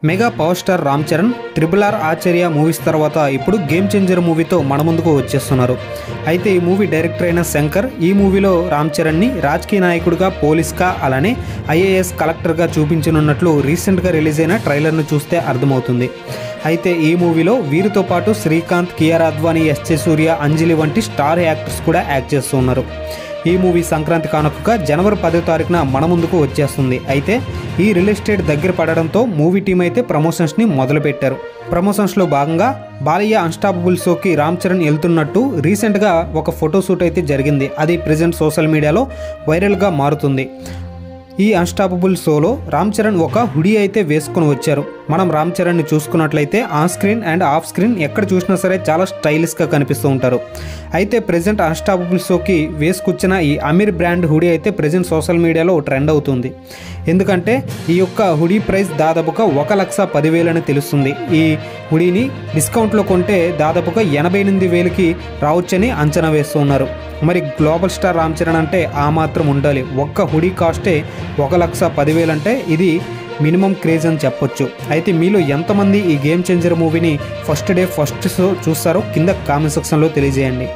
Mega power star Ram Charan RRR ఆచార్య movies తర్వాత ఇప్పుడు game changer మూవీతో మన ముందుకు వచ్చేస్తున్నారు. అయితే ఈ మూవీ డైరెక్టర్ అయిన శంకర్ ఈ మూవీలో రామ్ చరణ్ని రాజకీయ నాయకుడిగా, పోలీస్గా, అలానే IAS కలెక్టర్గా చూపించనున్నట్లు రీసెంట్గా రిలీజ్ అయిన ట్రైలర్ను చూస్తే అర్థమవుతుంది. అయితే ఈ మూవీలో వీరితో పాటు శ్రీకాంత్, కియారా అద్వానీ, S.J. సూర్య, అంజలి వంటి స్టార్ యాక్టర్స్ కూడా యాక్ట్ చేస్తున్నారు. ఈ మూవీ సంక్రాంతి కానుకగా జనవరి 10వ తారీఖున మన ముందుకు వచ్చేస్తుంది. అయితే ఈ రిలీజ్ డేట్ దగ్గర పడడంతో మూవీ టీం అయితే ప్రమోషన్స్ని మొదలుపెట్టారు. ప్రమోషన్స్లో భాగంగా బాలయ్య అన్స్టాపబుల్ షోకి రామ్ చరణ్ వెళ్తున్నట్టు రీసెంట్గా ఒక ఫోటోషూట్ అయితే జరిగింది. అది ప్రెజెంట్ సోషల్ మీడియాలో వైరల్గా మారుతుంది. ఈ అన్స్టాపబుల్ షోలో రామ్ చరణ్ ఒక హుడీ అయితే వేసుకొని వచ్చారు. మనం రామ్ చరణ్ని చూసుకున్నట్లయితే on screen and off screen ఎక్కడ చూసినా సరే చాలా స్టైలిష్గా కనిపిస్తూ ఉంటారు. అయితే ప్రెజెంట్ అన్స్టాపబుల్ షోకి వేసుకొచ్చిన ఈ అమీర్ బ్రాండ్ హుడీ అయితే ప్రెజెంట్ సోషల్ మీడియాలో ట్రెండ్ అవుతుంది. ఎందుకంటే ఈ యొక్క హుడీ ప్రైస్ దాదాపుగా 1,10,000 అని తెలుస్తుంది. ఈ హుడీని డిస్కౌంట్లో కొంటే దాదాపుగా 88,000కి రావచ్చని అంచనా వేస్తున్నారు. మరి గ్లోబల్ స్టార్ రామ్ చరణ్ అంటే ఆ మాత్రం ఉండాలి. ఒక్క హుడీ కాస్టే 1,10,000 అంటే ఇది మినిమం క్రేజ్ అని చెప్పొచ్చు. అయితే మీలో ఎంతమంది ఈ గేమ్ చేంజర్ మూవీని ఫస్ట్ డే ఫస్ట్ షో చూస్తారో కింద కామెంట్ సెక్షన్లో తెలియజేయండి.